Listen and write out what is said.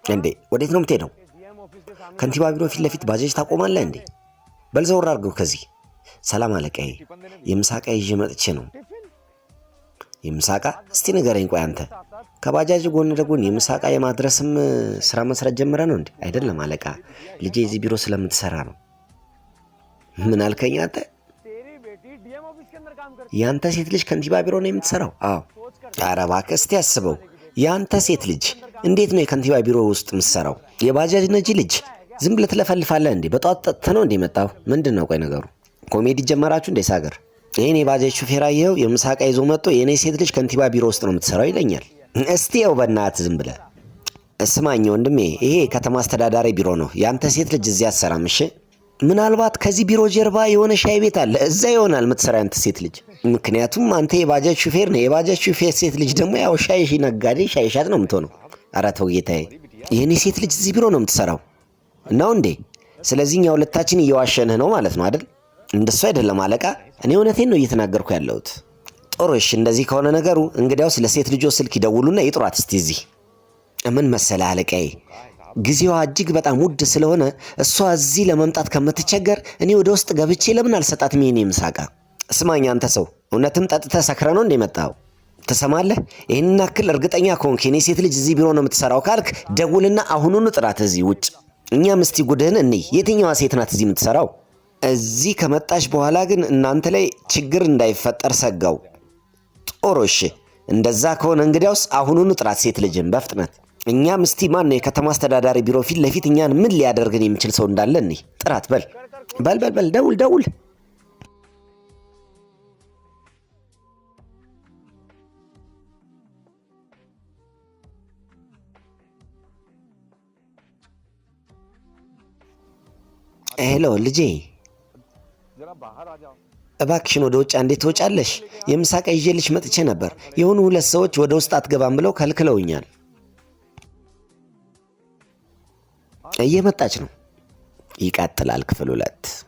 እንዴ ወዴት ነው የምትሄደው? ከንቲባ ቢሮ ፊት ለፊት ባጃጅ ታቆማለህ እንዴ? በልዘውር አድርገው ከዚህ። ሰላም አለቃዬ፣ የምሳቃ ይዤ መጥቼ ነው። የምሳቃ? እስቲ ንገረኝ። ቆይ አንተ ከባጃጅ ጎን ለጎን የምሳቃ የማድረስም ስራ መስራት ጀምረ ነው እንዴ? አይደለም አለቃ፣ ልጄ እዚህ ቢሮ ስለምትሰራ ነው። ምን አልከኝ አንተ? ያንተ ሴት ልጅ ከንቲባ ቢሮ ነው የምትሰራው? አዎ። ኧረ እባክህ እስቲ አስበው። ያንተ ሴት ልጅ እንዴት ነው የከንቲባ ቢሮ ውስጥ የምትሰራው? የባጃጅ ነጂ ልጅ ዝም ብለህ ትለፈልፋለህ እንዴ? በጧት ጠጥተህ ነው እንዴ መጣው? ምንድነው? ቆይ ነገሩ ኮሜዲ ጀመራችሁ እንዴ ሳገር? ይሄን የባጃጅ ሹፌር አየኸው? የምሳቃ ይዞ መጥቶ የኔ ሴት ልጅ ከንቲባ ቢሮ ውስጥ ነው የምትሰራው ይለኛል። እስቲ ያው በእናትህ ዝም ብለህ እስማኝ ወንድሜ፣ ይሄ ከተማ አስተዳዳሪ ቢሮ ነው። ያንተ ሴት ልጅ እዚህ አትሰራም። እሺ፣ ምናልባት ከዚህ ቢሮ ጀርባ የሆነ ሻይ ቤት አለ፣ እዛ ይሆናል የምትሰራ ያንተ ሴት ልጅ። ምክንያቱም አንተ የባጃጅ ሹፌር ነው። የባጃጅ ሹፌር ሴት ልጅ ደግሞ ያው ሻይ ነጋዴ፣ ሻይ ሻጭ ነው የምትሆነው። ኧረ ተው ጌታዬ፣ የኔ ሴት ልጅ እዚህ ቢሮ ነው የምትሰራው ነው እንዴ? ስለዚህ እኛ ሁለታችን እየዋሸንህ ነው ማለት ነው አይደል? እንደሱ አይደለም አለቃ፣ እኔ እውነቴን ነው እየተናገርኩ ያለሁት። ጥሩ እሺ፣ እንደዚህ ከሆነ ነገሩ እንግዲያውስ ለሴት ልጆ ስልክ ይደውሉና ይጥሯት እስቲ እዚህ። ምን መሰለህ አለቃዬ፣ ጊዜዋ እጅግ በጣም ውድ ስለሆነ እሷ እዚህ ለመምጣት ከምትቸገር እኔ ወደ ውስጥ ገብቼ ለምን አልሰጣትም የኔ ምሳቃ? እስማኝ አንተ ሰው፣ እውነትም ጠጥተህ ሰክረህ ነው እንደ መጣኸው? ትሰማለህ? ይህንን ያክል እርግጠኛ ከሆንክ የኔ ሴት ልጅ እዚህ ቢሮ ነው የምትሰራው ካልክ ደውልና አሁኑኑ ጥራት እዚህ ውጭ። እኛም እስቲ ጉድህን እንይ። የትኛዋ ሴት ናት እዚህ የምትሰራው? እዚህ ከመጣሽ በኋላ ግን እናንተ ላይ ችግር እንዳይፈጠር ሰጋው። ጦር እሺ፣ እንደዛ ከሆነ እንግዲያውስ አሁኑኑ ጥራት ሴት ልጅን በፍጥነት። እኛም እስቲ ማን ነው የከተማ አስተዳዳሪ ቢሮ ፊት ለፊት እኛን ምን ሊያደርግን የሚችል ሰው እንዳለ እንይ። ጥራት በል ደውል። ሄሎ ልጄ፣ እባክሽን ወደ ውጭ እንዴት ትወጫለሽ? የምሳቃ ይዤልሽ መጥቼ ነበር። የሆኑ ሁለት ሰዎች ወደ ውስጥ አትገባም ብለው ከልክለውኛል። እየመጣች ነው። ይቀጥላል ክፍል 2።